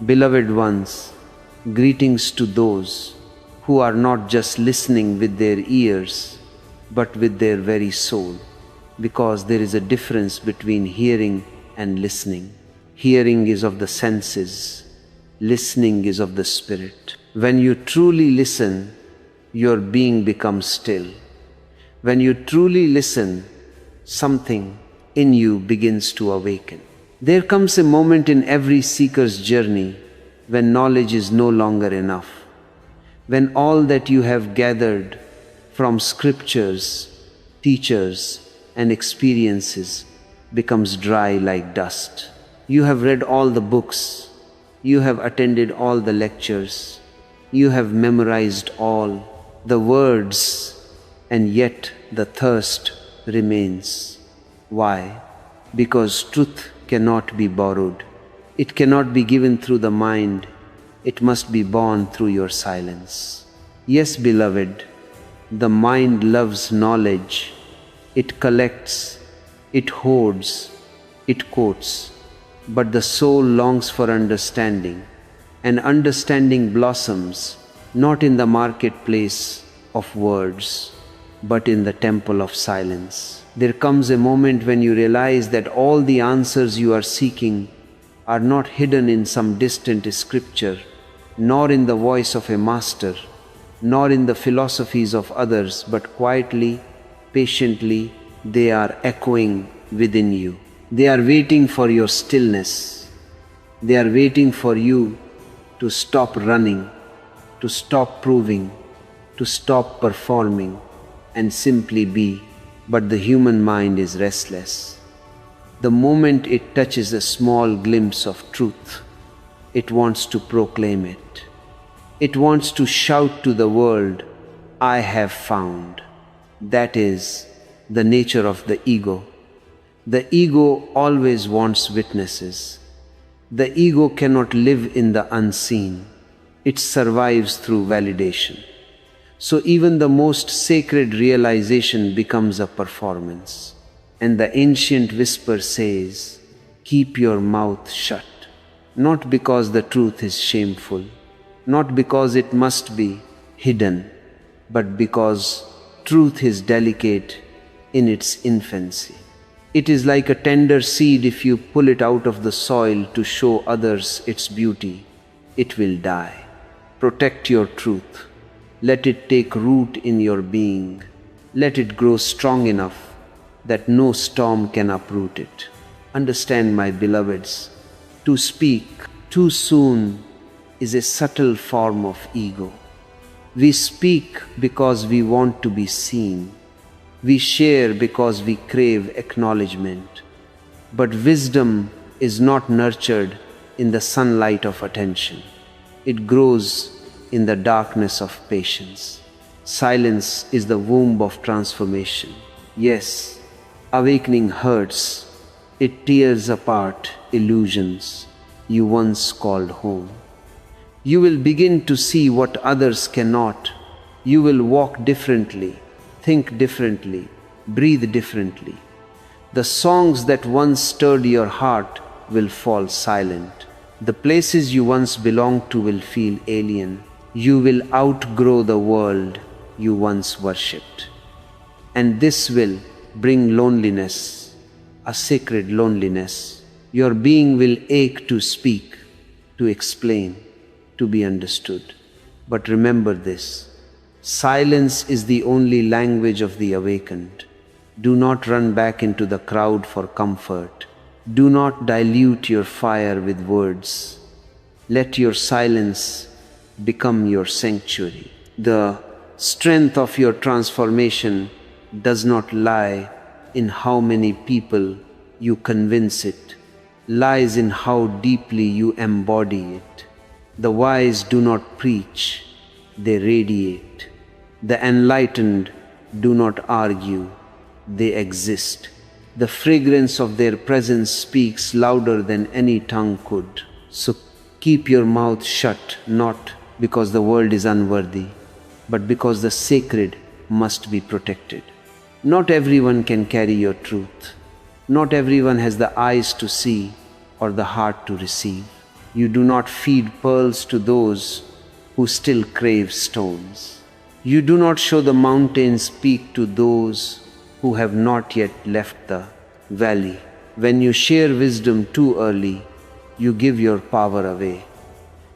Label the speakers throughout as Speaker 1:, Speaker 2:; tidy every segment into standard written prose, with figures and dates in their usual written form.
Speaker 1: Beloved ones, greetings to those who are not just listening with their ears, but with their very soul, because there is a difference between hearing and listening. Hearing is of the senses, listening is of the spirit. When you truly listen, your being becomes still. When you truly listen, something in you begins to awaken. There comes a moment in every seeker's journey when knowledge is no longer enough, when all that you have gathered from scriptures, teachers, and experiences becomes dry like dust. You have read all the books, you have attended all the lectures, you have memorized all the words, and yet the thirst remains. Why? Because truth cannot be borrowed. It cannot be given through the mind. It must be born through your silence. Yes, beloved, the mind loves knowledge. It collects, it hoards, it quotes. But the soul longs for understanding, and understanding blossoms not in the marketplace of words, but in the temple of silence. There comes a moment when you realize that all the answers you are seeking are not hidden in some distant scripture, nor in the voice of a master, nor in the philosophies of others, but quietly, patiently, they are echoing within you. They are waiting for your stillness. They are waiting for you to stop running, to stop proving, to stop performing, and simply be. But the human mind is restless. The moment it touches a small glimpse of truth, it wants to proclaim it. It wants to shout to the world, "I have found." That is the nature of the ego. The ego always wants witnesses. The ego cannot live in the unseen. It survives through validation. So even the most sacred realization becomes a performance. And the ancient whisper says, "Keep your mouth shut." Not because the truth is shameful, not because it must be hidden, but because truth is delicate in its infancy. It is like a tender seed. If you pull it out of the soil to show others its beauty, it will die. Protect your truth. Let it take root in your being. Let it grow strong enough that no storm can uproot it. Understand, my beloveds, to speak too soon is a subtle form of ego. We speak because we want to be seen. We share because we crave acknowledgement. But wisdom is not nurtured in the sunlight of attention. It grows in the darkness of patience. Silence is the womb of transformation. Yes, awakening hurts. It tears apart illusions you once called home. You will begin to see what others cannot. You will walk differently, think differently, breathe differently. The songs that once stirred your heart will fall silent. The places you once belonged to will feel alien. You will outgrow the world you once worshipped. And this will bring loneliness, a sacred loneliness. Your being will ache to speak, to explain, to be understood. But remember this: silence is the only language of the awakened. Do not run back into the crowd for comfort. Do not dilute your fire with words. Let your silence become your sanctuary. The strength of your transformation does not lie in how many people you convince it, lies in how deeply you embody it. The wise do not preach, they radiate. The enlightened do not argue, they exist. The fragrance of their presence speaks louder than any tongue could. So keep your mouth shut, not because the world is unworthy, but because the sacred must be protected. Not everyone can carry your truth. Not everyone has the eyes to see or the heart to receive. You do not feed pearls to those who still crave stones. You do not show the mountains' peak to those who have not yet left the valley. When you share wisdom too early, you give your power away.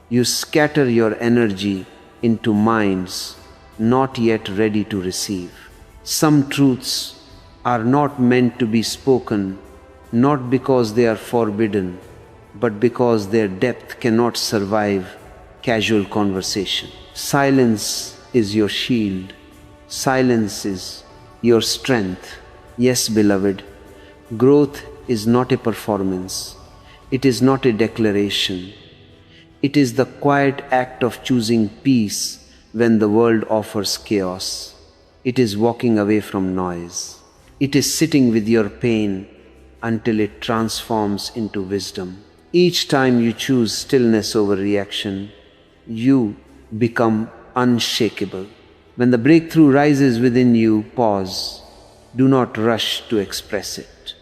Speaker 1: You scatter your energy into minds not yet ready to receive. Some truths are not meant to be spoken, not because they are forbidden, but because their depth cannot survive casual conversation. Silence is your shield. Silence is your strength. Yes, beloved, growth is not a performance. It is not a declaration. It is the quiet act of choosing peace when the world offers chaos. It is walking away from noise. It is sitting with your pain until it transforms into wisdom. Each time you choose stillness over reaction, you become unshakable. When the breakthrough rises within you, pause. Do not rush to express it.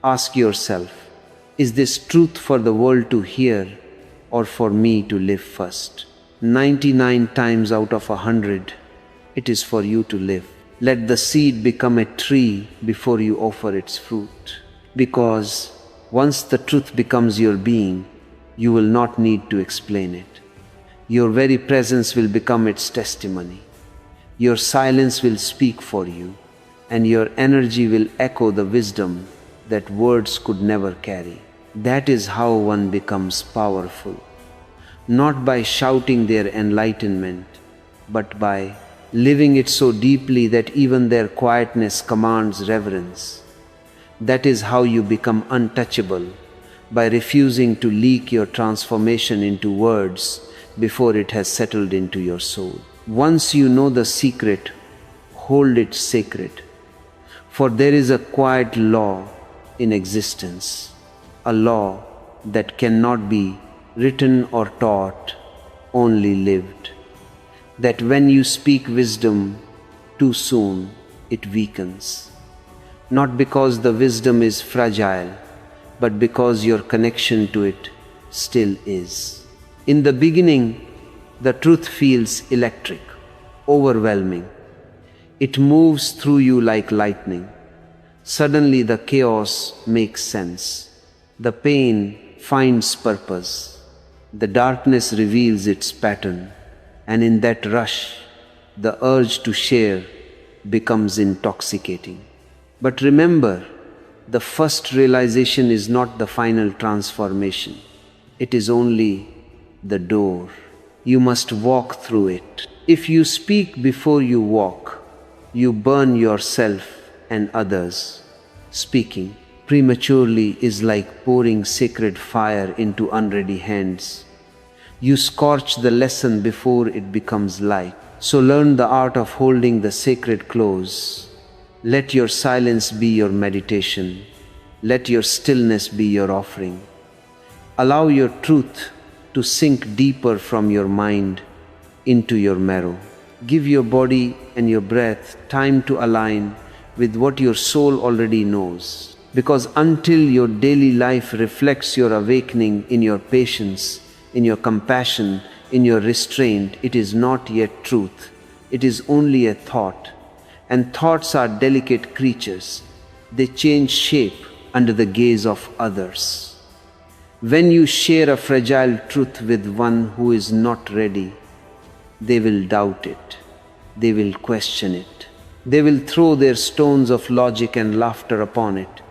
Speaker 1: Ask yourself, is this truth for the world to hear or for me to live first? 99 times out of 100, it is for you to live. Let the seed become a tree before you offer its fruit. Because once the truth becomes your being, you will not need to explain it. Your very presence will become its testimony. Your silence will speak for you, and your energy will echo the wisdom that words could never carry. That is how one becomes powerful. Not by shouting their enlightenment, but by living it so deeply that even their quietness commands reverence. That is how you become untouchable, by refusing to leak your transformation into words before it has settled into your soul. Once you know the secret, hold it sacred. For there is a quiet law in existence, a law that cannot be written or taught, only lived. That when you speak wisdom too soon, it weakens. Not because the wisdom is fragile, but because your connection to it still is. In the beginning, the truth feels electric, overwhelming. It moves through you like lightning. Suddenly the chaos makes sense. The pain finds purpose. The darkness reveals its pattern, and in that rush, the urge to share becomes intoxicating. But remember, the first realization is not the final transformation. It is only the door. You must walk through it. If you speak before you walk, you burn yourself and others. Speaking prematurely is like pouring sacred fire into unready hands. You scorch the lesson before it becomes light. So learn the art of holding the sacred close. Let your silence be your meditation. Let your stillness be your offering. Allow your truth to sink deeper from your mind into your marrow. Give your body and your breath time to align with what your soul already knows. Because until your daily life reflects your awakening in your patience, in your compassion, in your restraint, it is not yet truth. It is only a thought. And thoughts are delicate creatures. They change shape under the gaze of others. When you share a fragile truth with one who is not ready, they will doubt it. They will question it. They will throw their stones of logic and laughter upon it.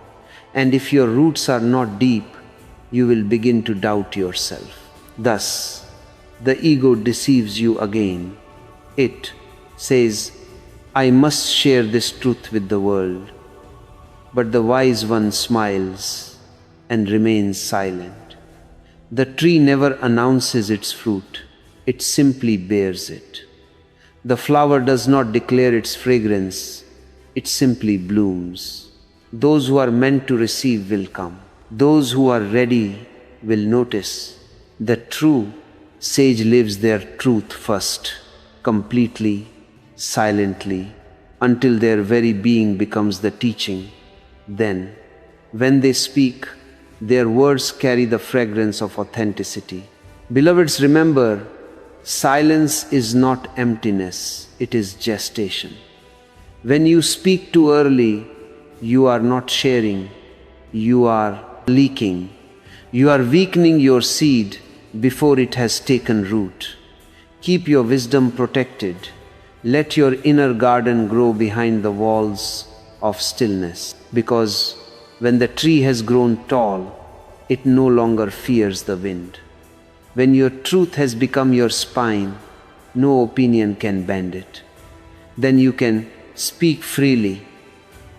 Speaker 1: And if your roots are not deep, you will begin to doubt yourself. Thus, the ego deceives you again. It says, I must share this truth with the world. But the wise one smiles and remains silent. The tree never announces its fruit. It simply bears it. The flower does not declare its fragrance. It simply blooms. Those who are meant to receive will come. Those who are ready will notice. The true sage lives their truth first, completely, silently, until their very being becomes the teaching. Then, when they speak, their words carry the fragrance of authenticity. Beloveds, remember, silence is not emptiness, it is gestation. When you speak too early, you are not sharing, you are leaking. You are weakening your seed before it has taken root. Keep your wisdom protected. Let your inner garden grow behind the walls of stillness, because when the tree has grown tall, it no longer fears the wind. When your truth has become your spine, no opinion can bend it. Then you can speak freely,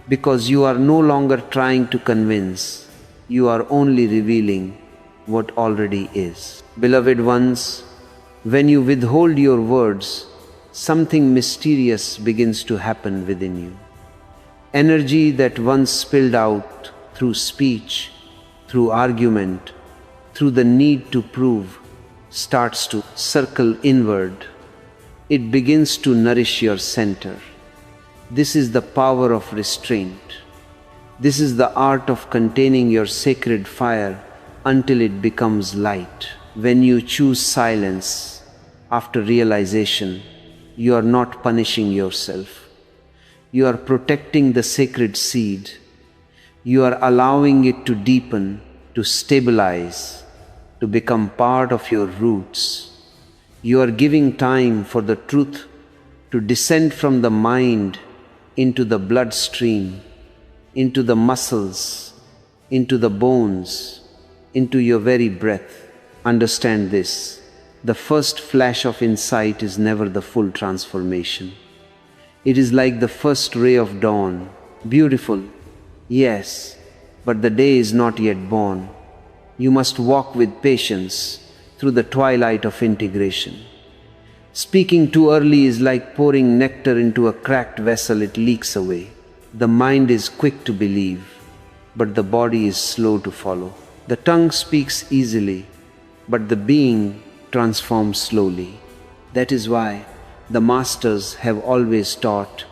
Speaker 1: because you are no longer trying to convince, you are only revealing what already is. Beloved ones, when you withhold your words, something mysterious begins to happen within you. Energy that once spilled out through speech, through argument, through the need to prove, starts to circle inward. It begins to nourish your center. This is the power of restraint. This is the art of containing your sacred fire until it becomes light. When you choose silence after realization, you are not punishing yourself. You are protecting the sacred seed. You are allowing it to deepen, to stabilize, to become part of your roots. You are giving time for the truth to descend from the mind into the bloodstream, into the muscles, into the bones, into your very breath. Understand this: the first flash of insight is never the full transformation. It is like the first ray of dawn. Beautiful, yes, but the day is not yet born. You must walk with patience through the twilight of integration. Speaking too early is like pouring nectar into a cracked vessel, it leaks away. The mind is quick to believe, but the body is slow to follow. The tongue speaks easily, but the being transforms slowly. That is why the masters have always taught,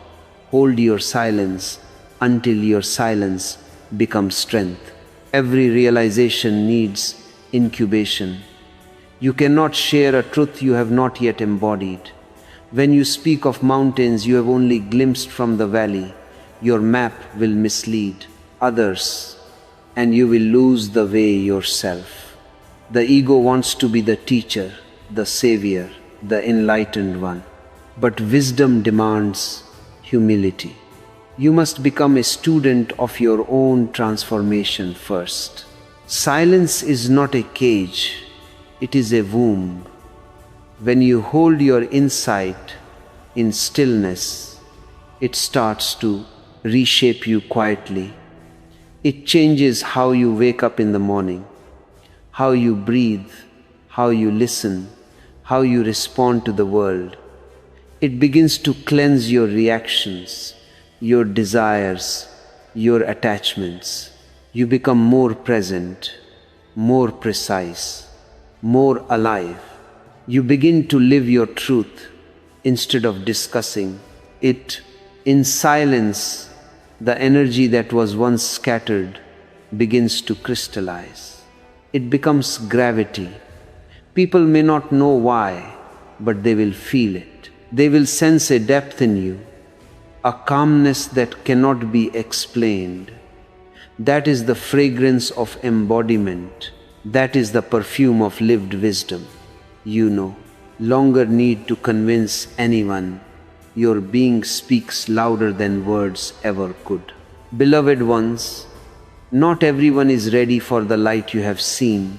Speaker 1: hold your silence until your silence becomes strength. Every realization needs incubation. You cannot share a truth you have not yet embodied. When you speak of mountains you have only glimpsed from the valley, your map will mislead others and you will lose the way yourself. The ego wants to be the teacher, the savior, the enlightened one. But wisdom demands humility. You must become a student of your own transformation first. Silence is not a cage, it is a womb. When you hold your insight in stillness, it starts to reshape you quietly. It changes how you wake up in the morning, how you breathe, how you listen, how you respond to the world. It begins to cleanse your reactions, your desires, your attachments. You become more present, more precise, more alive. You begin to live your truth instead of discussing it. In silence, the energy that was once scattered begins to crystallize. It becomes gravity. People may not know why, but they will feel it. They will sense a depth in you, a calmness that cannot be explained. That is the fragrance of embodiment. That is the perfume of lived wisdom. You no longer need to convince anyone. Your being speaks louder than words ever could. Beloved ones, not everyone is ready for the light you have seen.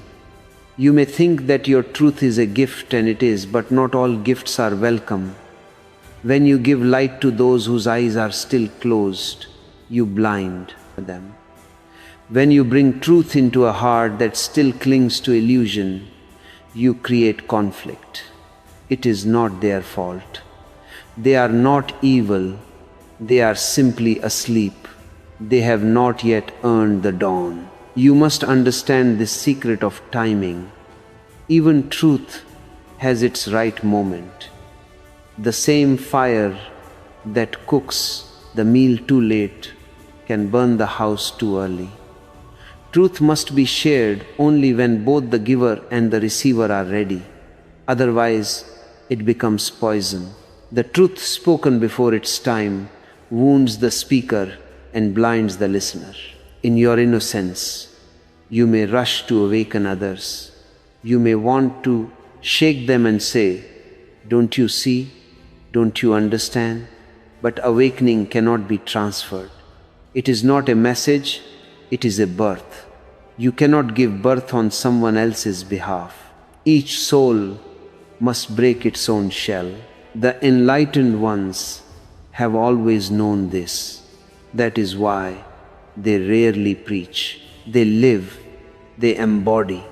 Speaker 1: You may think that your truth is a gift, and it is, but not all gifts are welcome. When you give light to those whose eyes are still closed, you blind them. When you bring truth into a heart that still clings to illusion, you create conflict. It is not their fault. They are not evil. They are simply asleep. They have not yet earned the dawn. You must understand this secret of timing. Even truth has its right moment. The same fire that cooks the meal too late can burn the house too early. Truth must be shared only when both the giver and the receiver are ready. Otherwise, it becomes poison. The truth spoken before its time wounds the speaker and blinds the listener. In your innocence, you may rush to awaken others. You may want to shake them and say, "Don't you see? Don't you understand?" But awakening cannot be transferred. It is not a message, it is a birth. You cannot give birth on someone else's behalf. Each soul must break its own shell. The enlightened ones have always known this. That is why they rarely preach. They live, they embody.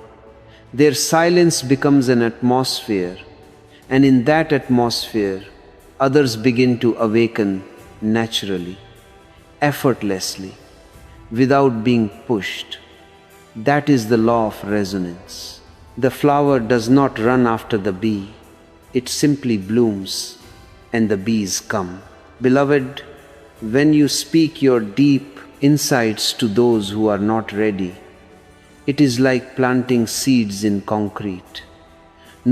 Speaker 1: Their silence becomes an atmosphere, and in that atmosphere, others begin to awaken naturally, effortlessly, without being pushed. That is the law of resonance. The flower does not run after the bee. It simply blooms, and the bees come. Beloved, when you speak your deep insights to those who are not ready, it is like planting seeds in concrete.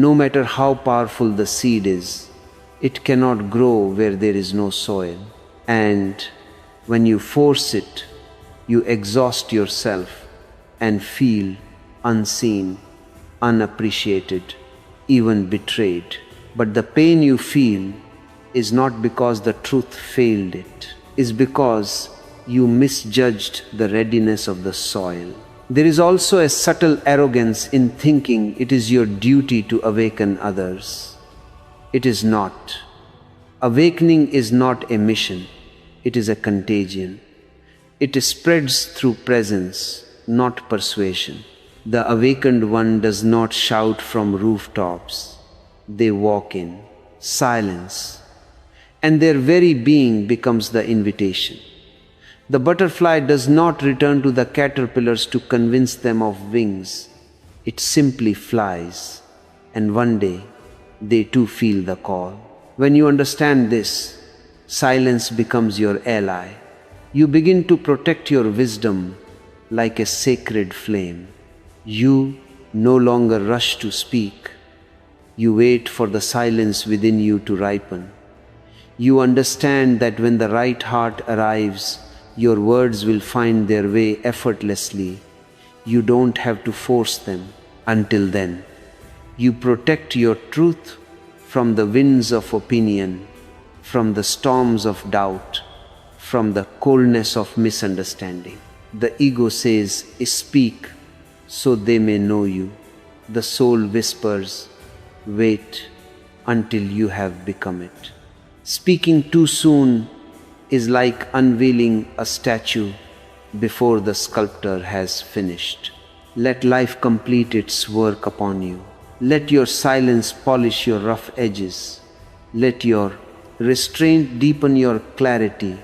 Speaker 1: No matter how powerful the seed is, it cannot grow where there is no soil. And when you force it, you exhaust yourself and feel unseen, unappreciated, even betrayed. But the pain you feel is not because the truth failed it, is because you misjudged the readiness of the soil. There is also a subtle arrogance in thinking it is your duty to awaken others. It is not. Awakening is not a mission, it is a contagion. It spreads through presence, not persuasion. The awakened one does not shout from rooftops. They walk in silence, and their very being becomes the invitation. The butterfly does not return to the caterpillars to convince them of wings. It simply flies, and one day they too feel the call. When you understand this, silence becomes your ally. You begin to protect your wisdom like a sacred flame. You no longer rush to speak. You wait for the silence within you to ripen. You understand that when the right heart arrives, your words will find their way effortlessly. You don't have to force them. Until then, you protect your truth from the winds of opinion, from the storms of doubt, from the coldness of misunderstanding. The ego says, "Speak, so they may know you." The soul whispers, "Wait until you have become it." Speaking too soon is like unveiling a statue before the sculptor has finished. Let life complete its work upon you. Let your silence polish your rough edges. Let your restraint deepen your clarity,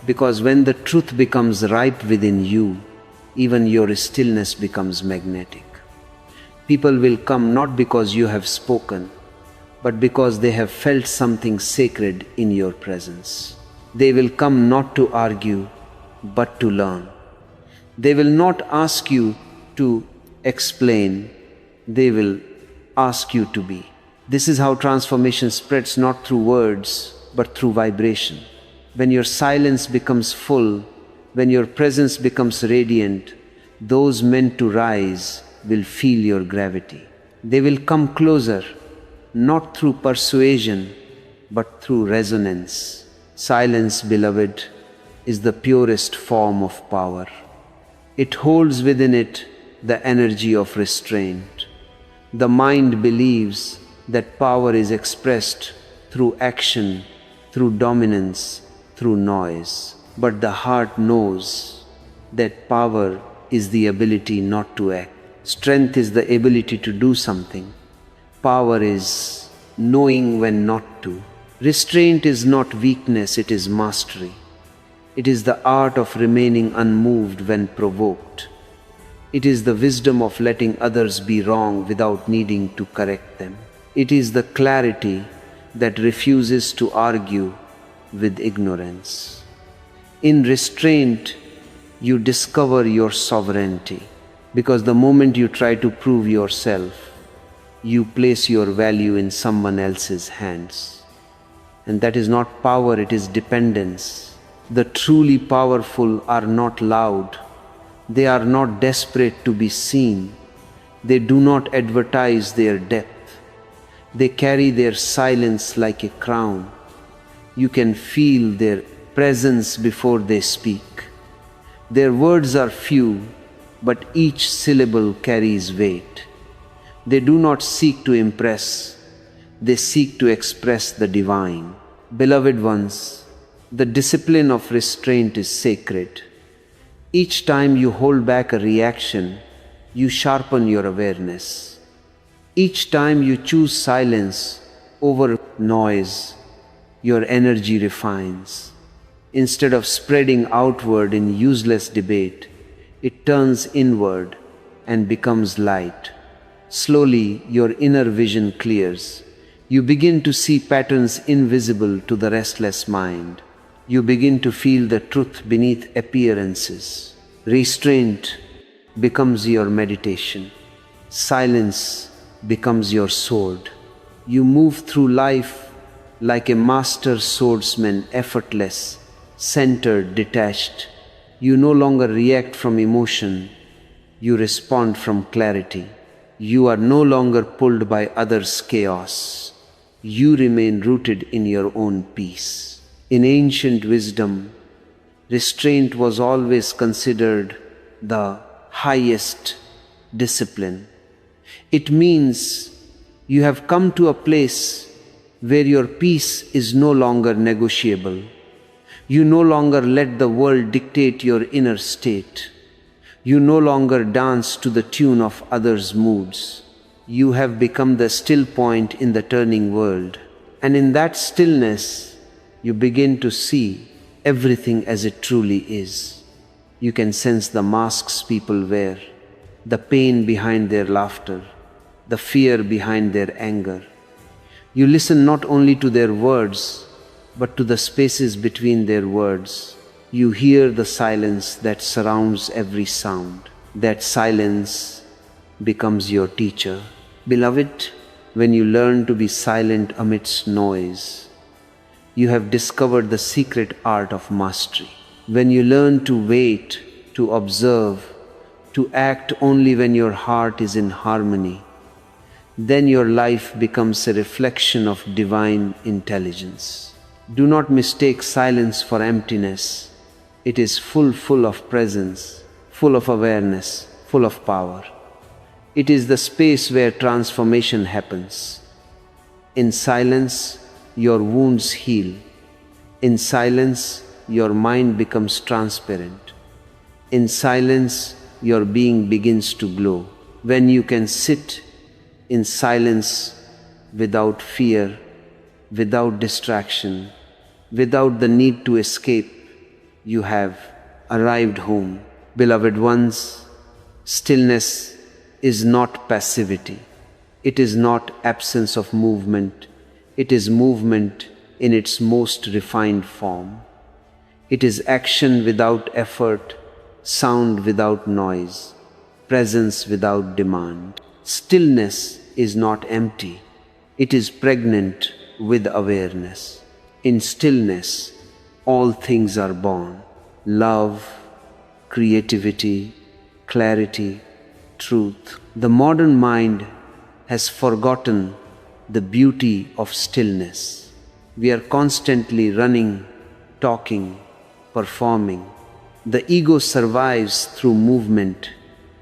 Speaker 1: because when the truth becomes ripe within you, even your stillness becomes magnetic. People will come not because you have spoken, but because they have felt something sacred in your presence. They will come not to argue, but to learn. They will not ask you to explain, they will ask you to be. This is how transformation spreads, not through words, but through vibration. When your silence becomes full, when your presence becomes radiant, those meant to rise will feel your gravity. They will come closer, not through persuasion, but through resonance. Silence, beloved, is the purest form of power. It holds within it the energy of restraint. The mind believes that power is expressed through action, through dominance, through noise. But the heart knows that power is the ability not to act. Strength is the ability to do something. Power is knowing when not to. Restraint is not weakness, it is mastery. It is the art of remaining unmoved when provoked. It is the wisdom of letting others be wrong without needing to correct them. It is the clarity that refuses to argue with ignorance. In restraint, you discover your sovereignty. Because the moment you try to prove yourself, you place your value in someone else's hands. And that is not power, it is dependence. The truly powerful are not loud. They are not desperate to be seen. They do not advertise their depth. They carry their silence like a crown. You can feel their presence before they speak. Their words are few, but each syllable carries weight. They do not seek to impress, they seek to express the divine. Beloved ones, the discipline of restraint is sacred. Each time you hold back a reaction, you sharpen your awareness. Each time you choose silence over noise, your energy refines. Instead of spreading outward in useless debate, it turns inward and becomes light. Slowly, your inner vision clears. You begin to see patterns invisible to the restless mind. You begin to feel the truth beneath appearances. Restraint becomes your meditation. Silence becomes your sword. You move through life like a master swordsman, effortless, centered, detached. You no longer react from emotion, you respond from clarity. You are no longer pulled by others' chaos. You remain rooted in your own peace. In ancient wisdom, restraint was always considered the highest discipline. It means you have come to a place where your peace is no longer negotiable. You no longer let the world dictate your inner state. You no longer dance to the tune of others' moods. You have become the still point in the turning world. And in that stillness, you begin to see everything as it truly is. You can sense the masks people wear, the pain behind their laughter, the fear behind their anger. You listen not only to their words, but to the spaces between their words. You hear the silence that surrounds every sound. That silence becomes your teacher. Beloved, when you learn to be silent amidst noise, you have discovered the secret art of mastery. When you learn to wait, to observe, to act only when your heart is in harmony, then your life becomes a reflection of divine intelligence. Do not mistake silence for emptiness. It is full of presence, full of awareness, full of power. It is the space where transformation happens. In silence, your wounds heal. In silence, your mind becomes transparent. In silence, your being begins to glow. When you can sit in silence without fear, without distraction, without the need to escape, you have arrived home. Beloved ones, stillness is not passivity. It is not absence of movement. It is movement in its most refined form. It is action without effort, sound without noise, presence without demand. Stillness is not empty. It is pregnant with awareness. In stillness, all things are born. Love, creativity, clarity, truth. The modern mind has forgotten the beauty of stillness. We are constantly running, talking, performing. The ego survives through movement.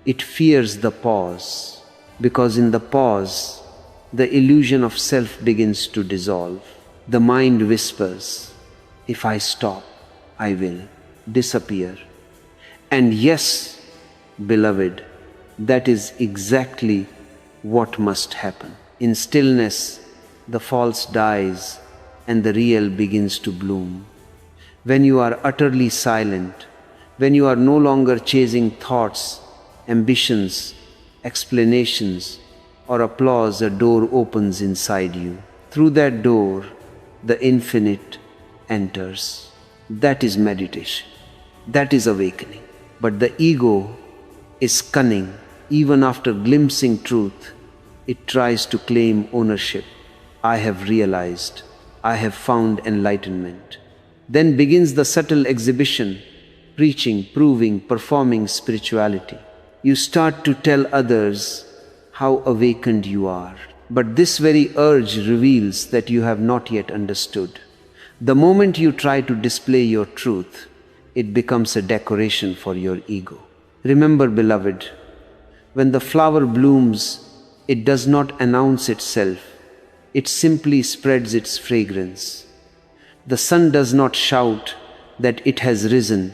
Speaker 1: It fears the pause, because in the pause, the illusion of self begins to dissolve. The mind whispers, if I stop, I will disappear. And yes, beloved, that is exactly what must happen. In stillness, the false dies and the real begins to bloom. When you are utterly silent, when you are no longer chasing thoughts, ambitions, explanations, or applause, a door opens inside you. Through that door, the infinite enters. That is meditation. That is awakening. But the ego is cunning. Even after glimpsing truth, it tries to claim ownership. I have realized. I have found enlightenment. Then begins the subtle exhibition, preaching, proving, performing spirituality. You start to tell others how awakened you are. But this very urge reveals that you have not yet understood. The moment you try to display your truth, it becomes a decoration for your ego. Remember, beloved, when the flower blooms, it does not announce itself. It simply spreads its fragrance. The sun does not shout that it has risen.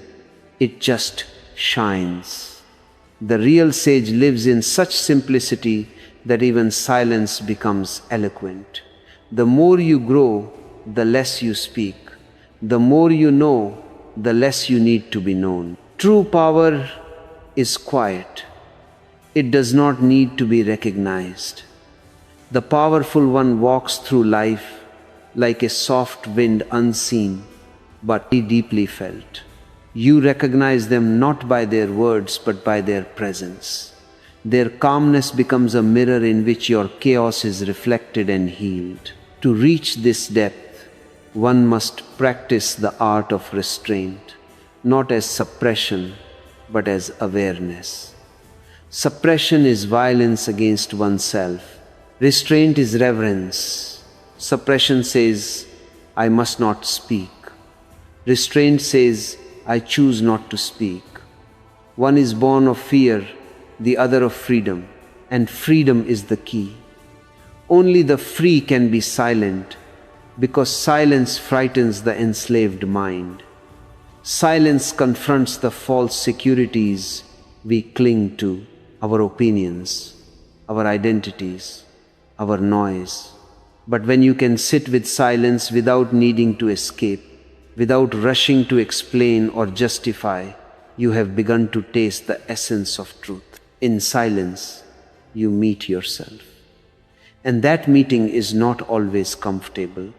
Speaker 1: It just shines. The real sage lives in such simplicity that even silence becomes eloquent. The more you grow, the less you speak. The more you know, the less you need to be known. True power is quiet. It does not need to be recognized. The powerful one walks through life like a soft wind, unseen, but deeply felt. You recognize them not by their words, but by their presence. Their calmness becomes a mirror in which your chaos is reflected and healed. To reach this depth, one must practice the art of restraint, not as suppression, but as awareness. Suppression is violence against oneself. Restraint is reverence. Suppression says, I must not speak. Restraint says, I choose not to speak. One is born of fear, the other of freedom, and freedom is the key. Only the free can be silent, because silence frightens the enslaved mind. Silence confronts the false securities we cling to, our opinions, our identities, our noise. But when you can sit with silence without needing to escape, without rushing to explain or justify, you have begun to taste the essence of truth. In silence, you meet yourself. And that meeting is not always comfortable.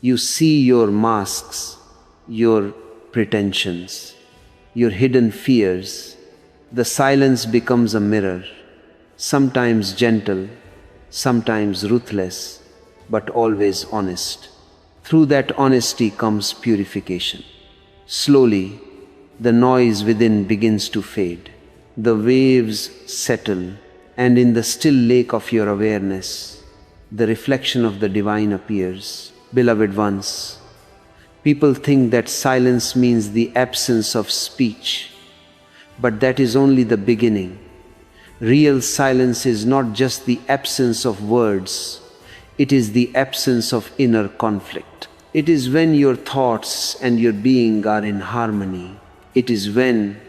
Speaker 1: You see your masks, your pretensions, your hidden fears. The silence becomes a mirror, sometimes gentle, sometimes ruthless, but always honest. Through that honesty comes purification. Slowly, the noise within begins to fade. The waves settle, and in the still lake of your awareness, the reflection of the divine appears. Beloved ones, people think that silence means the absence of speech, but that is only the beginning. Real silence is not just the absence of words, it is the absence of inner conflict. It is when your thoughts and your being are in harmony. It is when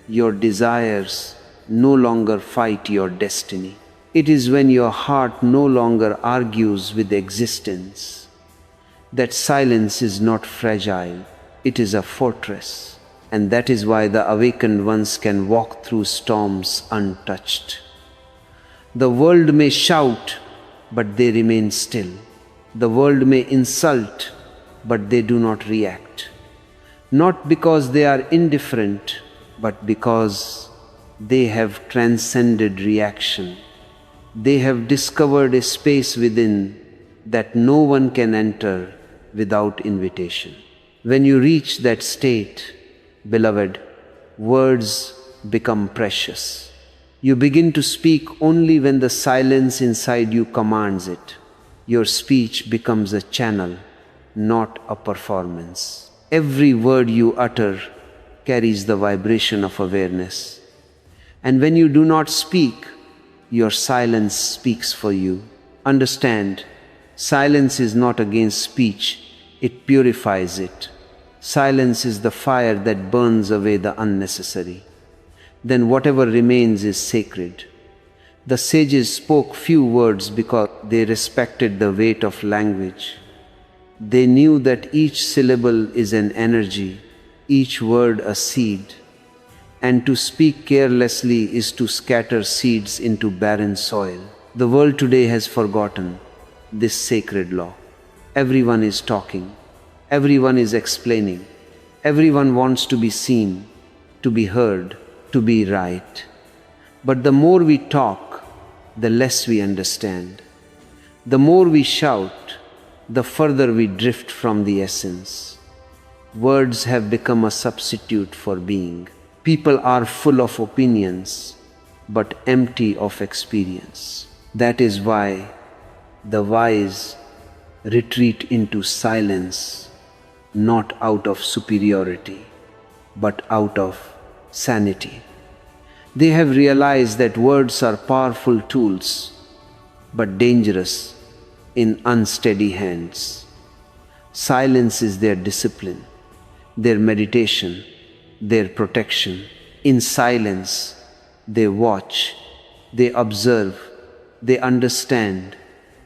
Speaker 1: your desires no longer fight your destiny. It is when your heart no longer argues with existence. That silence is not fragile, it is a fortress. And that is why the awakened ones can walk through storms untouched. The world may shout, but they remain still. The world may insult, but they do not react. Not because they are indifferent, but because they have transcended reaction. They have discovered a space within that no one can enter without invitation. When you reach that state, beloved, words become precious. You begin to speak only when the silence inside you commands it. Your speech becomes a channel, not a performance. Every word you utter carries the vibration of awareness. And when you do not speak, your silence speaks for you. Understand, silence is not against speech, it purifies it. Silence is the fire that burns away the unnecessary. Then whatever remains is sacred. The sages spoke few words because they respected the weight of language. They knew that each syllable is an energy, each word a seed. And to speak carelessly is to scatter seeds into barren soil. The world today has forgotten this sacred law. Everyone is talking. Everyone is explaining. Everyone wants to be seen, to be heard, to be right. But the more we talk, the less we understand. The more we shout, the further we drift from the essence. Words have become a substitute for being. People are full of opinions, but empty of experience. That is why the wise retreat into silence, not out of superiority, but out of sanity. They have realized that words are powerful tools, but dangerous in unsteady hands. Silence is their discipline, their meditation, their protection. In silence, they watch, they observe, they understand,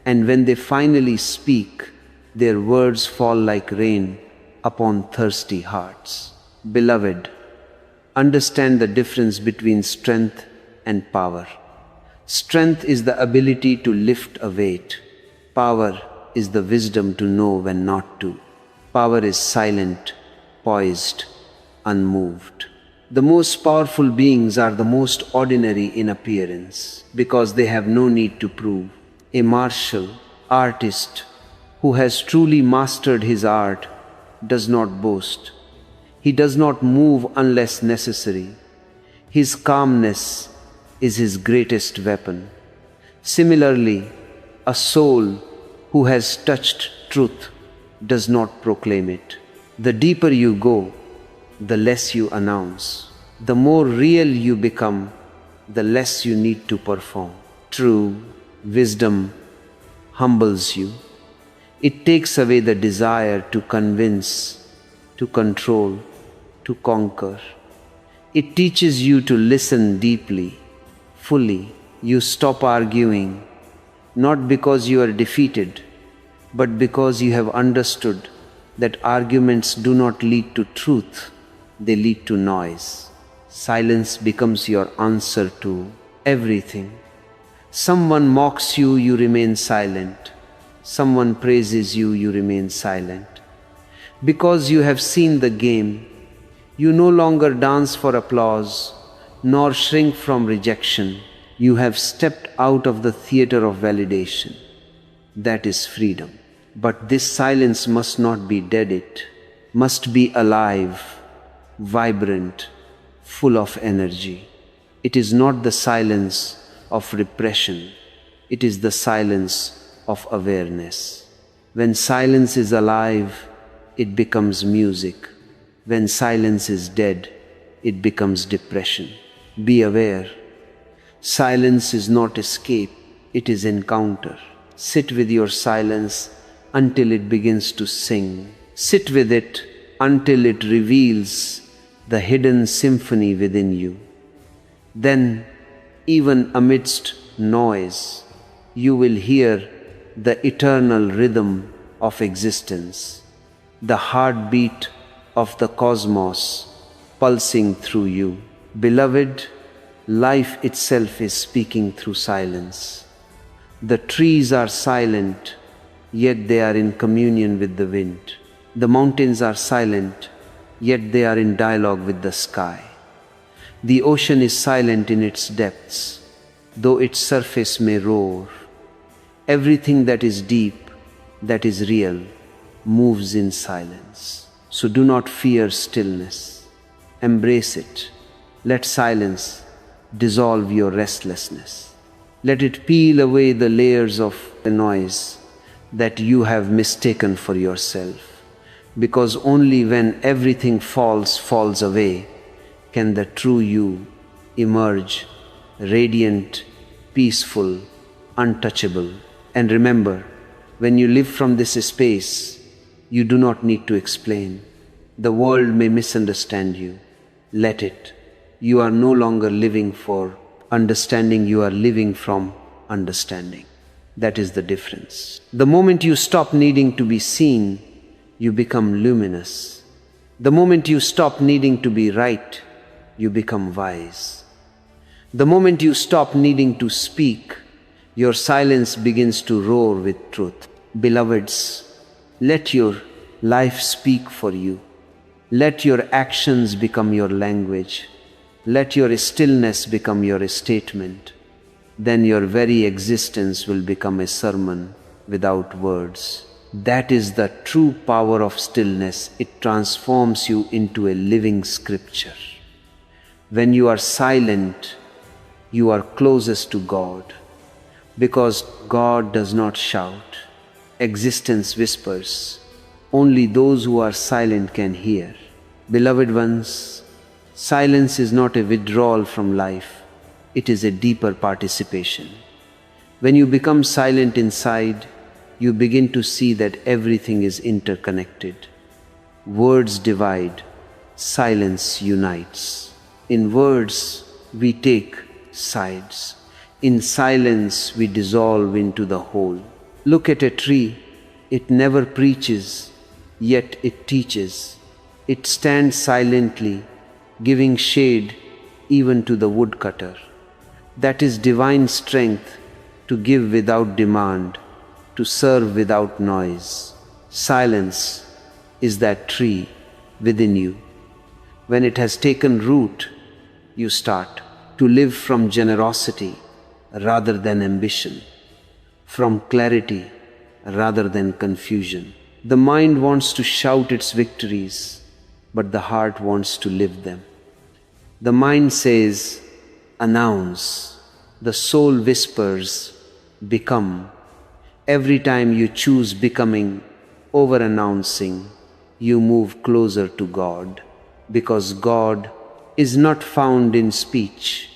Speaker 1: and when they finally speak, their words fall like rain upon thirsty hearts. Beloved, understand the difference between strength and power. Strength is the ability to lift a weight. Power is the wisdom to know when not to. Power is silent, poised, unmoved. The most powerful beings are the most ordinary in appearance because they have no need to prove. A martial artist who has truly mastered his art does not boast. He does not move unless necessary. His calmness is his greatest weapon. Similarly, a soul who has touched truth does not proclaim it. The deeper you go, the less you announce. The more real you become, the less you need to perform. True wisdom humbles you. It takes away the desire to convince, to control, to conquer. It teaches you to listen deeply, fully. You stop arguing, not because you are defeated, but because you have understood that arguments do not lead to truth, they lead to noise. Silence becomes your answer to everything. Someone mocks you, you remain silent. Someone praises you, you remain silent. Because you have seen the game, you no longer dance for applause, nor shrink from rejection. You have stepped out of the theater of validation. That is freedom. But this silence must not be dead, it must be alive, vibrant, full of energy. It is not the silence of repression, it is the silence of awareness. When silence is alive, it becomes music. When silence is dead, it becomes depression. Be aware. Silence is not escape, it is encounter. Sit with your silence until it begins to sing. Sit with it until it reveals the hidden symphony within you. Then, even amidst noise, you will hear the eternal rhythm of existence, the heartbeat of the cosmos pulsing through you. Beloved, life itself is speaking through silence. The trees are silent, yet they are in communion with the wind. The mountains are silent, yet they are in dialogue with the sky. The ocean is silent in its depths, though its surface may roar. Everything that is deep, that is real, moves in silence. So do not fear stillness. Embrace it. Let silence dissolve your restlessness. Let it peel away the layers of the noise that you have mistaken for yourself. Because only when everything falls away, can the true you emerge, radiant, peaceful, untouchable. And remember, when you live from this space, you do not need to explain. The world may misunderstand you. Let it. You are no longer living for understanding, you are living from understanding. That is the difference. The moment you stop needing to be seen, you become luminous. The moment you stop needing to be right, you become wise. The moment you stop needing to speak, your silence begins to roar with truth. Beloveds, let your life speak for you. Let your actions become your language. Let your stillness become your statement. Then your very existence will become a sermon without words. That is the true power of stillness. It transforms you into a living scripture. When you are silent, you are closest to God, because God does not shout. Existence whispers. Only those who are silent can hear. Beloved ones, silence is not a withdrawal from life. It is a deeper participation. When you become silent inside, you begin to see that everything is interconnected. Words divide, silence unites. In words, we take sides. In silence, we dissolve into the whole. Look at a tree. It never preaches, yet it teaches. It stands silently, giving shade even to the woodcutter. That is divine strength, to give without demand, to serve without noise. Silence is that tree within you. When it has taken root, you start to live from generosity rather than ambition, from clarity rather than confusion. The mind wants to shout its victories, but the heart wants to live them. The mind says, announce. The soul whispers, become. Every time you choose becoming over announcing, you move closer to God, because God is not found in speech.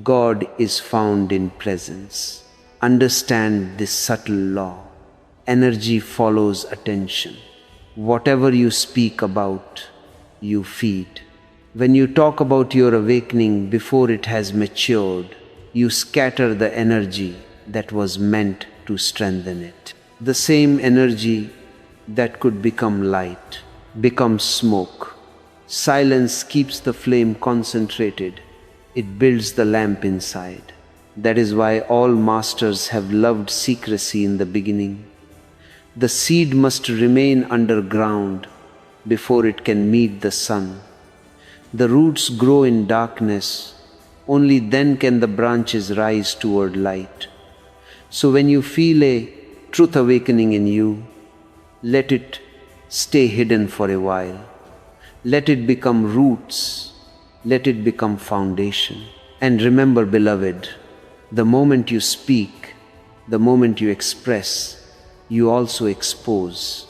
Speaker 1: God is found in presence. Understand this subtle law. Energy follows attention. Whatever you speak about, you feed. When you talk about your awakening before it has matured, you scatter the energy that was meant to strengthen it. The same energy that could become light becomes smoke. Silence keeps the flame concentrated. It builds the lamp inside. That is why all masters have loved secrecy in the beginning. The seed must remain underground before it can meet the sun. The roots grow in darkness. Only then can the branches rise toward light. So when you feel a truth awakening in you, let it stay hidden for a while. Let it become roots. Let it become foundation. And remember, beloved, the moment you speak, the moment you express, you also expose.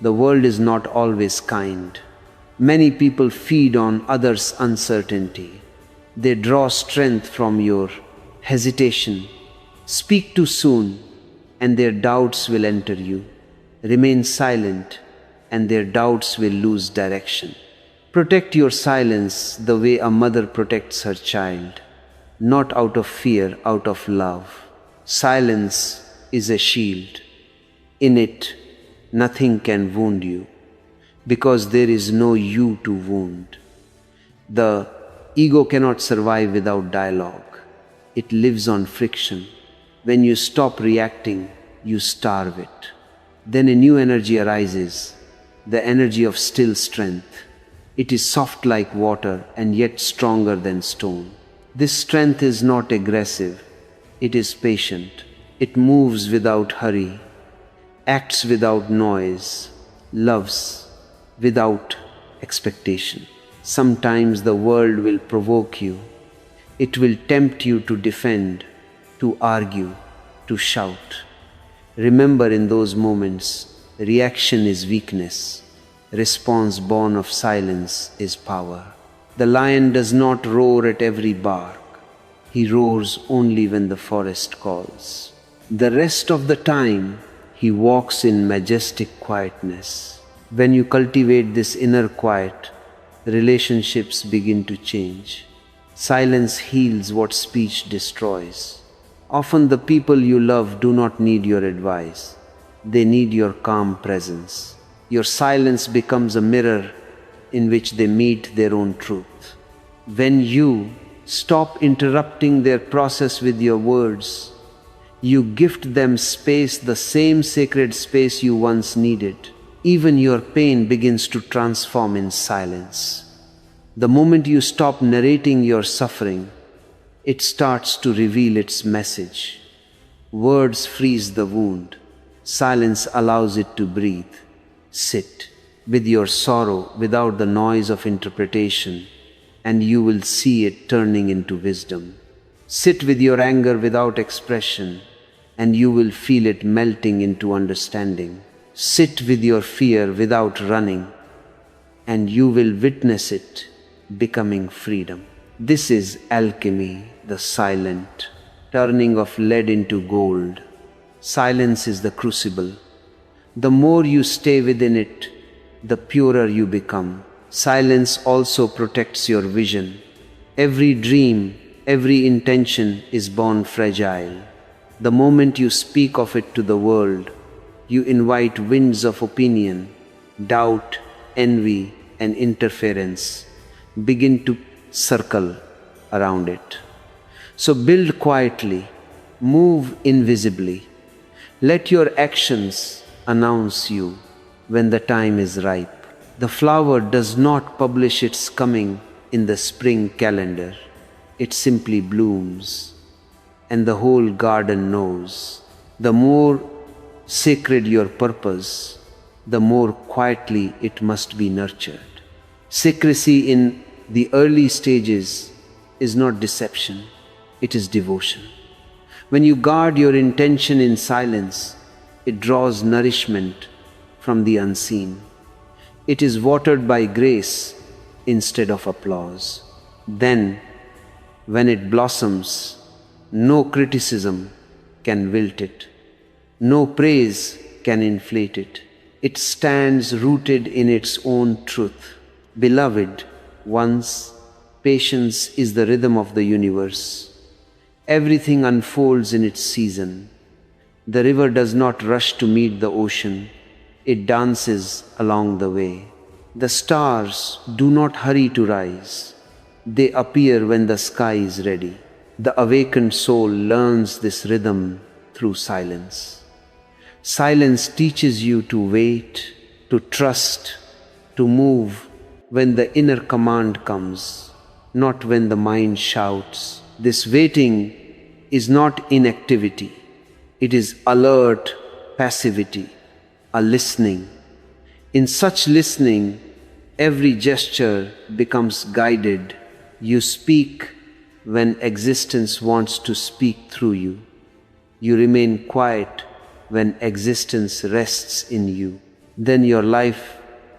Speaker 1: The world is not always kind. Many people feed on others' uncertainty. They draw strength from your hesitation. Speak too soon, and their doubts will enter you. Remain silent, and their doubts will lose direction. Protect your silence the way a mother protects her child, not out of fear, out of love. Silence is a shield. In it, nothing can wound you, because there is no you to wound. The ego cannot survive without dialogue. It lives on friction. When you stop reacting, you starve it. Then a new energy arises, the energy of still strength. It is soft like water and yet stronger than stone. This strength is not aggressive. It is patient. It moves without hurry, acts without noise, loves without expectation. Sometimes the world will provoke you. It will tempt you to defend, to argue, to shout. Remember, in those moments, reaction is weakness. Response born of silence is power. The lion does not roar at every bark. He roars only when the forest calls. The rest of the time, he walks in majestic quietness. When you cultivate this inner quiet, relationships begin to change. Silence heals what speech destroys. Often the people you love do not need your advice. They need your calm presence. Your silence becomes a mirror in which they meet their own truth. When you stop interrupting their process with your words, you gift them space, the same sacred space you once needed. Even your pain begins to transform in silence. The moment you stop narrating your suffering, it starts to reveal its message. Words freeze the wound. Silence allows it to breathe. Sit with your sorrow without the noise of interpretation, and you will see it turning into wisdom. Sit with your anger without expression, and you will feel it melting into understanding. Sit with your fear without running, and you will witness it becoming freedom. This is alchemy, the silent turning of lead into gold. Silence is the crucible. The more you stay within it, the purer you become. Silence also protects your vision. Every dream, every intention is born fragile. The moment you speak of it to the world, you invite winds of opinion, doubt, envy, and interference begin to circle around it. So build quietly, move invisibly. Let your actions announce you when the time is ripe. The flower does not publish its coming in the spring calendar. It simply blooms, and the whole garden knows. The more sacred your purpose, the more quietly it must be nurtured. Secrecy in the early stages is not deception, it is devotion. When you guard your intention in silence, it draws nourishment from the unseen. It is watered by grace instead of applause. Then, when it blossoms, no criticism can wilt it. No praise can inflate it. It stands rooted in its own truth. Beloved ones, patience is the rhythm of the universe. Everything unfolds in its season. The river does not rush to meet the ocean. It dances along the way. The stars do not hurry to rise. They appear when the sky is ready. The awakened soul learns this rhythm through silence. Silence teaches you to wait, to trust, to move when the inner command comes, not when the mind shouts. This waiting is not inactivity. It is alert passivity, a listening. In such listening, every gesture becomes guided. You speak when existence wants to speak through you. You remain quiet when existence rests in you. Then your life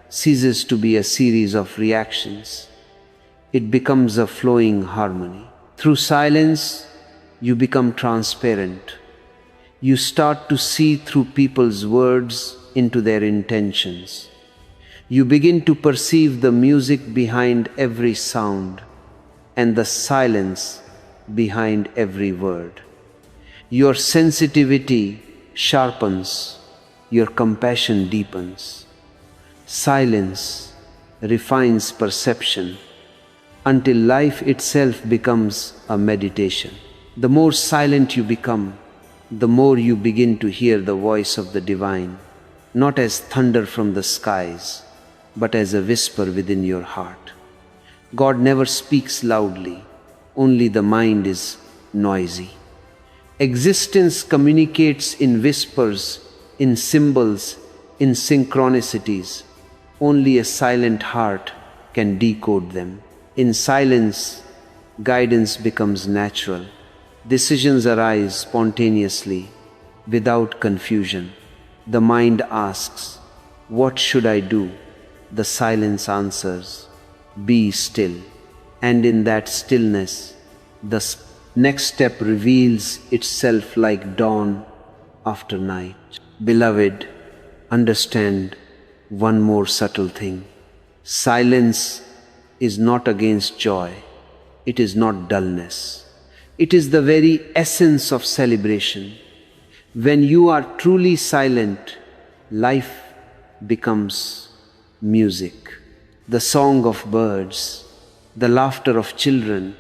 Speaker 1: ceases to be a series of reactions. It becomes a flowing harmony. Through silence, you become transparent. You start to see through people's words into their intentions. You begin to perceive the music behind every sound and the silence behind every word. Your sensitivity sharpens, your compassion deepens. Silence refines perception until life itself becomes a meditation. The more silent you become, the more you begin to hear the voice of the divine, not as thunder from the skies, but as a whisper within your heart. God never speaks loudly, only the mind is noisy. Existence communicates in whispers, in symbols, in synchronicities. Only a silent heart can decode them. In silence, guidance becomes natural. Decisions arise spontaneously, without confusion. The mind asks, "What should I do?" The silence answers, "Be still." And in that stillness, the next step reveals itself like dawn after night. Beloved, understand one more subtle thing. Silence is not against joy. It is not dullness. It is the very essence of celebration. When you are truly silent, life becomes music. The song of birds, the laughter of children,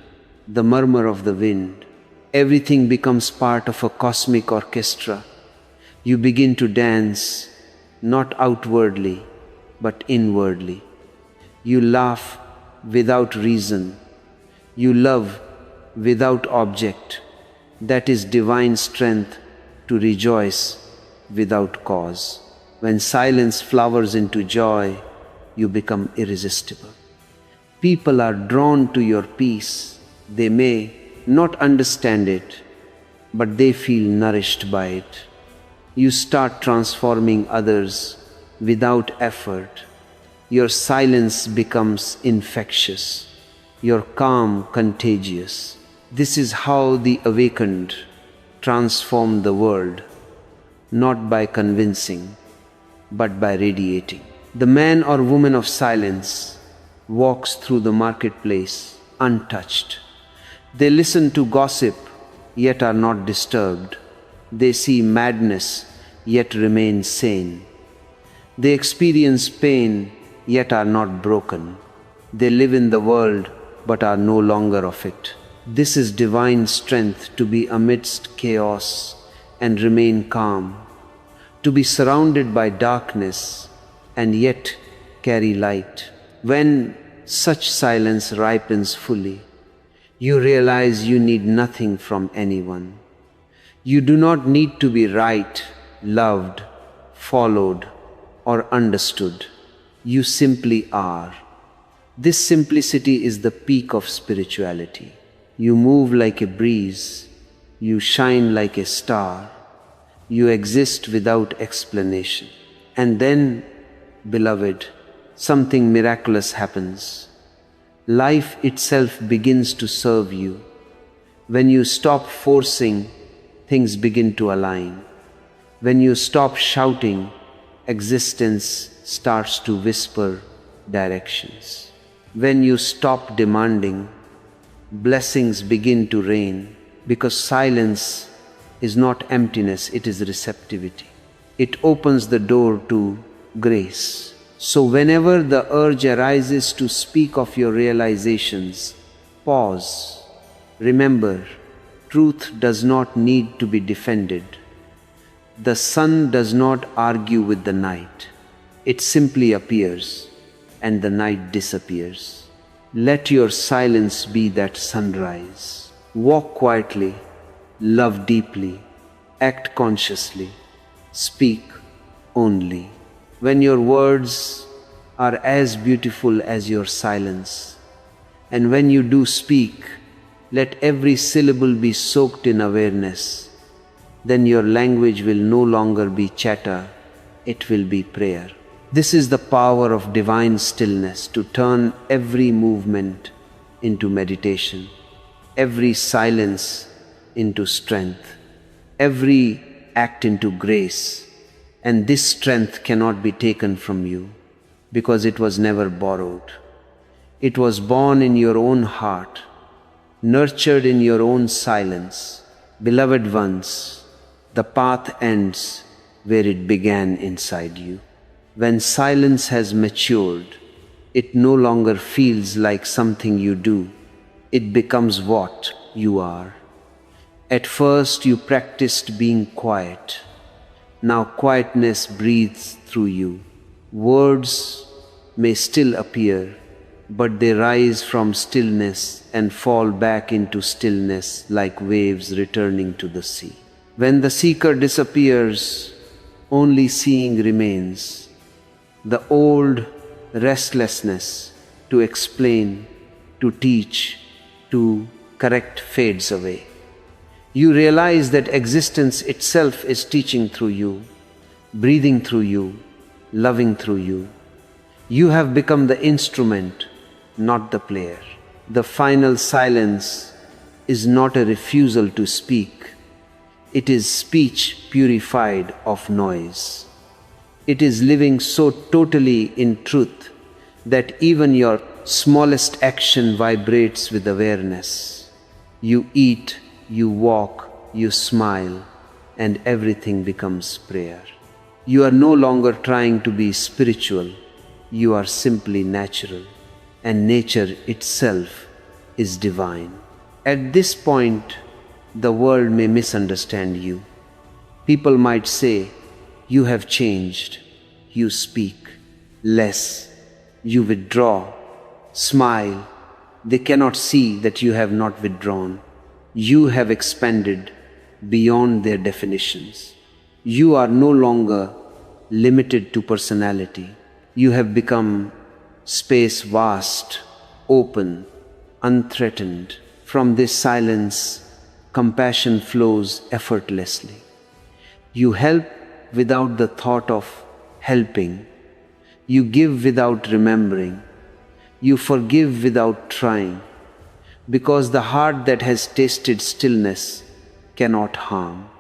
Speaker 1: the murmur of the wind. Everything becomes part of a cosmic orchestra. You begin to dance, not outwardly, but inwardly. You laugh without reason. You love without object. That is divine strength to rejoice without cause. When silence flowers into joy, you become irresistible. People are drawn to your peace. They may not understand it, but they feel nourished by it. You start transforming others without effort. Your silence becomes infectious, your calm contagious. This is how the awakened transform the world, not by convincing, but by radiating. The man or woman of silence walks through the marketplace untouched. They listen to gossip, yet are not disturbed. They see madness, yet remain sane. They experience pain, yet are not broken. They live in the world, but are no longer of it. This is divine strength, to be amidst chaos and remain calm, to be surrounded by darkness and yet carry light. When such silence ripens fully, you realize you need nothing from anyone. You do not need to be right, loved, followed, or understood. You simply are. This simplicity is the peak of spirituality. You move like a breeze. You shine like a star. You exist without explanation. And then, beloved, something miraculous happens. Life itself begins to serve you. When you stop forcing, things begin to align. When you stop shouting, existence starts to whisper directions. When you stop demanding, blessings begin to rain, because silence is not emptiness, it is receptivity. It opens the door to grace. So whenever the urge arises to speak of your realizations, pause. Remember, truth does not need to be defended. The sun does not argue with the night. It simply appears, and the night disappears. Let your silence be that sunrise. Walk quietly, love deeply, act consciously, speak only. When your words are as beautiful as your silence, and when you do speak, let every syllable be soaked in awareness, then your language will no longer be chatter, it will be prayer. This is the power of divine stillness, to turn every movement into meditation, every silence into strength, every act into grace. And this strength cannot be taken from you, because it was never borrowed. It was born in your own heart, nurtured in your own silence. Beloved ones, the path ends where it began inside you. When silence has matured, it no longer feels like something you do. It becomes what you are. At first you practiced being quiet. Now quietness breathes through you. Words may still appear, but they rise from stillness and fall back into stillness like waves returning to the sea. When the seeker disappears, only seeing remains. The old restlessness to explain, to teach, to correct fades away. You realize that existence itself is teaching through you, breathing through you, loving through you. You have become the instrument, not the player. The final silence is not a refusal to speak. It is speech purified of noise. It is living so totally in truth that even your smallest action vibrates with awareness. You eat, you walk, you smile, and everything becomes prayer. You are no longer trying to be spiritual. You are simply natural, and nature itself is divine. At this point, the world may misunderstand you. People might say, "You have changed. You speak less. You withdraw. Smile. They cannot see that you have not withdrawn. You have expanded beyond their definitions. You are no longer limited to personality. You have become space vast, open, unthreatened. From this silence, compassion flows effortlessly. You help without the thought of helping. You give without remembering. You forgive without trying. Because the heart that has tasted stillness cannot harm.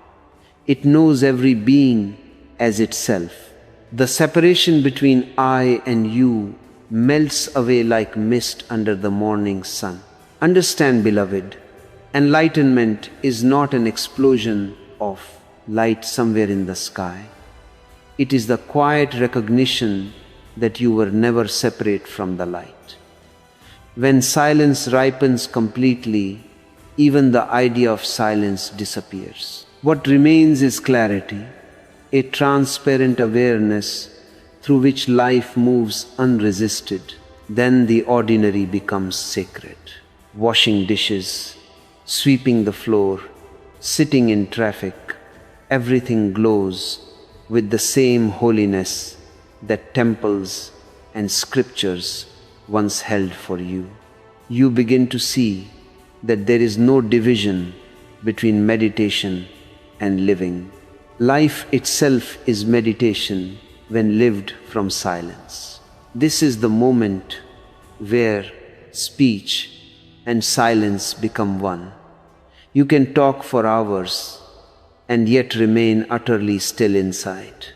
Speaker 1: It knows every being as itself. The separation between I and you melts away like mist under the morning sun. Understand, beloved, enlightenment is not an explosion of light somewhere in the sky. It is the quiet recognition that you were never separate from the light. When silence ripens completely, even the idea of silence disappears. What remains is clarity, a transparent awareness through which life moves unresisted. Then the ordinary becomes sacred. Washing dishes, sweeping the floor, sitting in traffic, everything glows with the same holiness that temples and scriptures once held for you. You begin to see that there is no division between meditation and living. Life itself is meditation when lived from silence. This is the moment where speech and silence become one. You can talk for hours and yet remain utterly still inside.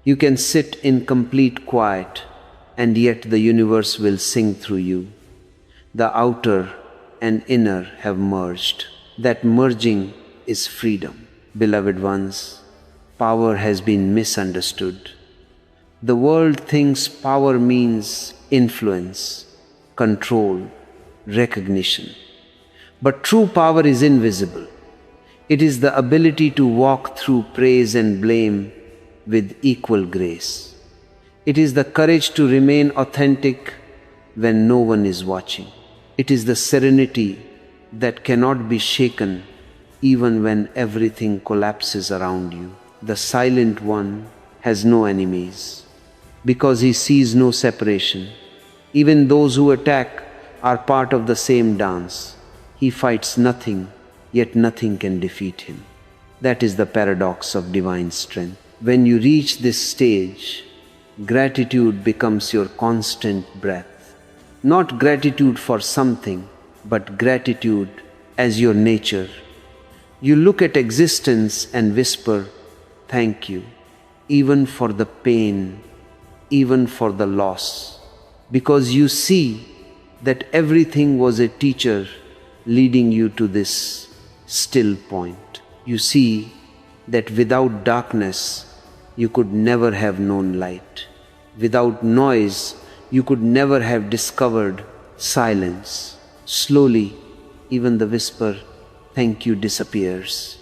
Speaker 1: You can sit in complete quiet and yet the universe will sing through you. The outer and inner have merged. That merging is freedom. Beloved ones, power has been misunderstood. The world thinks power means influence, control, recognition. But true power is invisible. It is the ability to walk through praise and blame with equal grace. It is the courage to remain authentic when no one is watching. It is the serenity that cannot be shaken even when everything collapses around you. The silent one has no enemies because he sees no separation. Even those who attack are part of the same dance. He fights nothing, yet nothing can defeat him. That is the paradox of divine strength. When you reach this stage, gratitude becomes your constant breath. Not gratitude for something, but gratitude as your nature. You look at existence and whisper, "Thank you," even for the pain, even for the loss, because you see that everything was a teacher leading you to this still point. You see that without darkness, you could never have known light. Without noise, you could never have discovered silence. Slowly, even the whisper, "Thank you," disappears.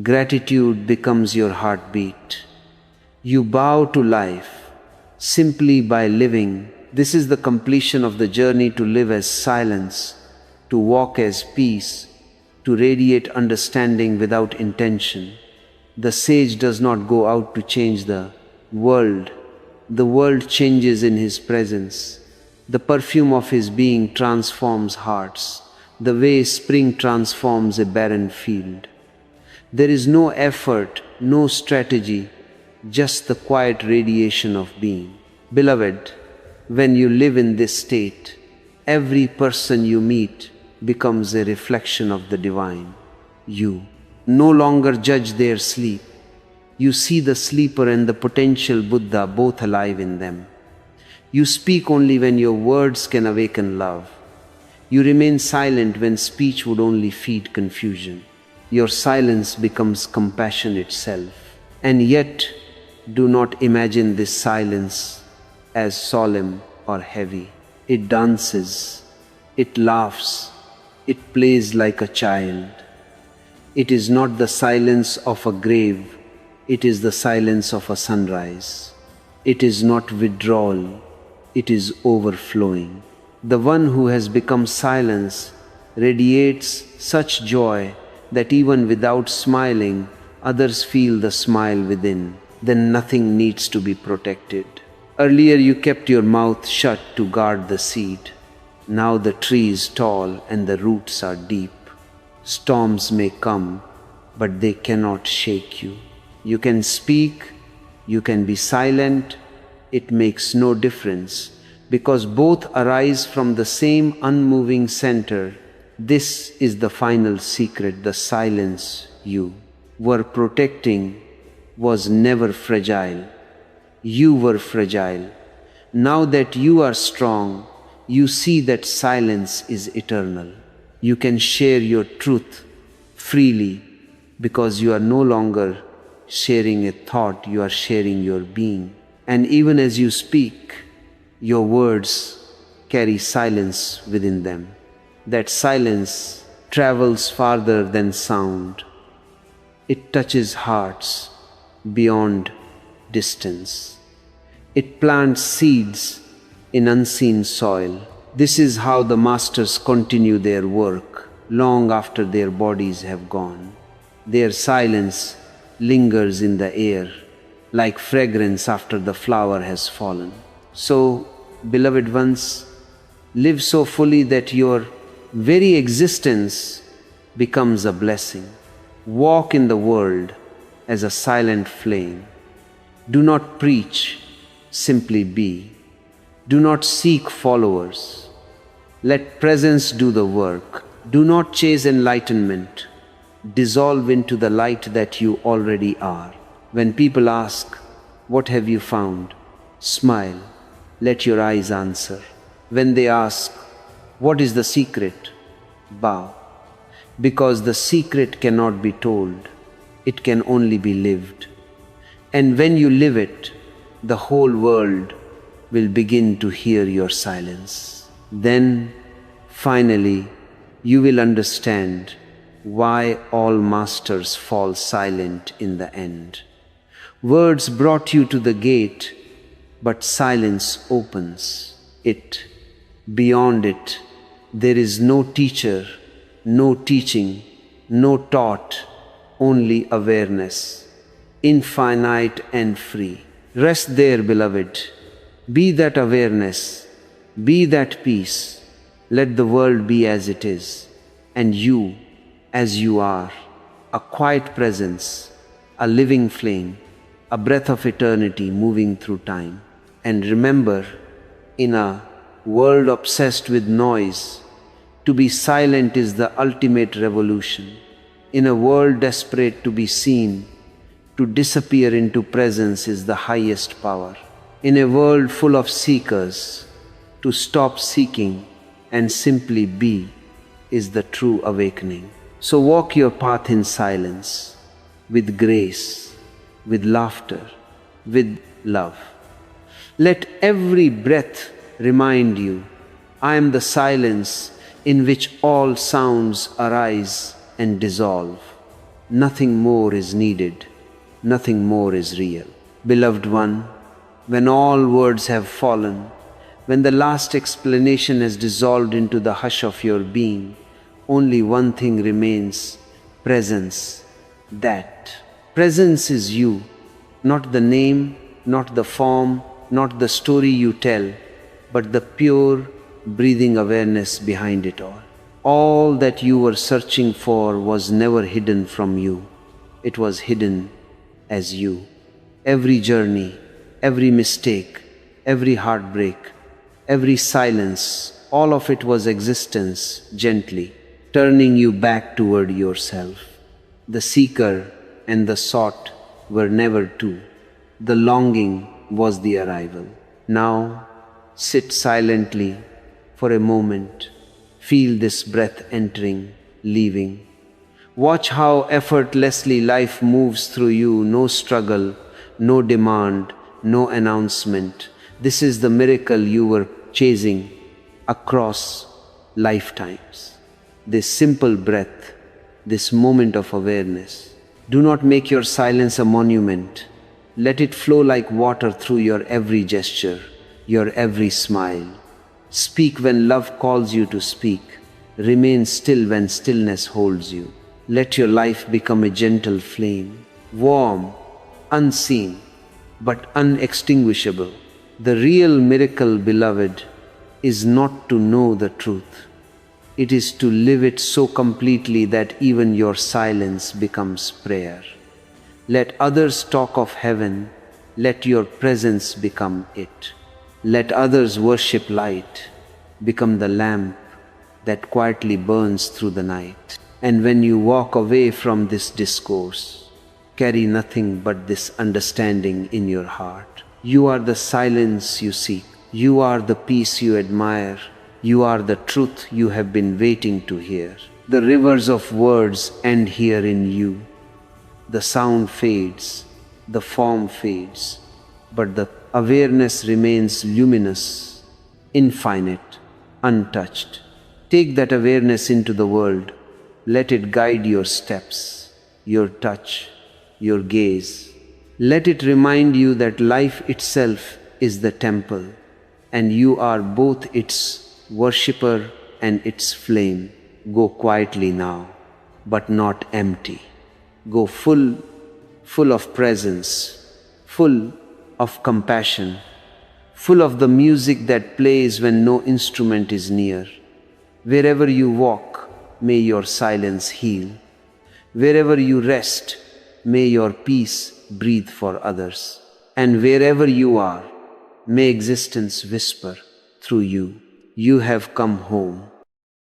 Speaker 1: Gratitude becomes your heartbeat. You bow to life simply by living. This is the completion of the journey to live as silence, to walk as peace, to radiate understanding without intention. The sage does not go out to change the world. The world changes in his presence. The perfume of his being transforms hearts, the way spring transforms a barren field. There is no effort, no strategy, just the quiet radiation of being. Beloved, when you live in this state, every person you meet becomes a reflection of the divine. You no longer judge their sleep. You see the sleeper and the potential Buddha both alive in them. You speak only when your words can awaken love. You remain silent when speech would only feed confusion. Your silence becomes compassion itself. And yet, do not imagine this silence as solemn or heavy. It dances, it laughs, it plays like a child. It is not the silence of a grave, it is the silence of a sunrise. It is not withdrawal, it is overflowing. The one who has become silence radiates such joy that even without smiling, others feel the smile within. Then nothing needs to be protected. Earlier you kept your mouth shut to guard the seed. Now the tree is tall and the roots are deep. Storms may come, but they cannot shake you. You can speak, you can be silent, it makes no difference, because both arise from the same unmoving center. This is the final secret. The silence you were protecting was never fragile. You were fragile. Now that you are strong, you see that silence is eternal. You can share your truth freely because you are no longer sharing a thought, you are sharing your being. And even as you speak, your words carry silence within them. That silence travels farther than sound. It touches hearts beyond distance. It plants seeds in unseen soil. This is how the masters continue their work long after their bodies have gone. Their silence lingers in the air like fragrance after the flower has fallen. So, beloved ones, live so fully that your very existence becomes a blessing. Walk in the world as a silent flame. Do not preach, simply be. Do not seek followers. Let presence do the work. Do not chase enlightenment. Dissolve into the light that you already are. When people ask, "What have you found?" smile. Let your eyes answer. When they ask, "What is the secret?" bow. Because the secret cannot be told. It can only be lived. And when you live it, the whole world will begin to hear your silence. Then, finally, you will understand why all masters fall silent in the end. Words brought you to the gate, but silence opens it. Beyond it, there is no teacher, no teaching, no taught, only awareness, infinite and free. Rest there, beloved. Be that awareness, be that peace. Let the world be as it is, and you as you are, a quiet presence, a living flame, a breath of eternity moving through time. And remember, in a world obsessed with noise, to be silent is the ultimate revolution. In a world desperate to be seen, to disappear into presence is the highest power. In a world full of seekers, to stop seeking and simply be is the true awakening. So walk your path in silence, with grace, with laughter, with love. Let every breath remind you, I am the silence in which all sounds arise and dissolve. Nothing more is needed, nothing more is real. Beloved one, when all words have fallen, when the last explanation has dissolved into the hush of your being, only one thing remains: presence. That presence is you, not the name, not the form, not the story you tell, but the pure, breathing awareness behind it all. All that you were searching for was never hidden from you. It was hidden as you. Every journey, every mistake, every heartbreak, every silence, all of it was existence gently turning you back toward yourself. The seeker and the sought were never two. The longing was the arrival. Now, sit silently for a moment. Feel this breath entering, leaving. Watch how effortlessly life moves through you. No struggle, no demand, no announcement. This is the miracle you were chasing across lifetimes. This simple breath, this moment of awareness. Do not make your silence a monument. Let it flow like water through your every gesture, your every smile. Speak when love calls you to speak. Remain still when stillness holds you. Let your life become a gentle flame, warm, unseen, but unextinguishable. The real miracle, beloved, is not to know the truth. It is to live it so completely that even your silence becomes prayer. Let others talk of heaven. Let your presence become it. Let others worship light. Become the lamp that quietly burns through the night. And when you walk away from this discourse, carry nothing but this understanding in your heart. You are the silence you seek. You are the peace you admire. You are the truth you have been waiting to hear. The rivers of words end here in you. The sound fades, the form fades, but the awareness remains luminous, infinite, untouched. Take that awareness into the world. Let it guide your steps, your touch, your gaze. Let it remind you that life itself is the temple, and you are both its worshipper and its flame. Go quietly now, but not empty. Go full of presence, full of compassion, full of the music that plays when no instrument is near. Wherever you walk, may your silence heal. Wherever you rest, may your peace breathe for others. And wherever you are, may existence whisper through you, "You have come home."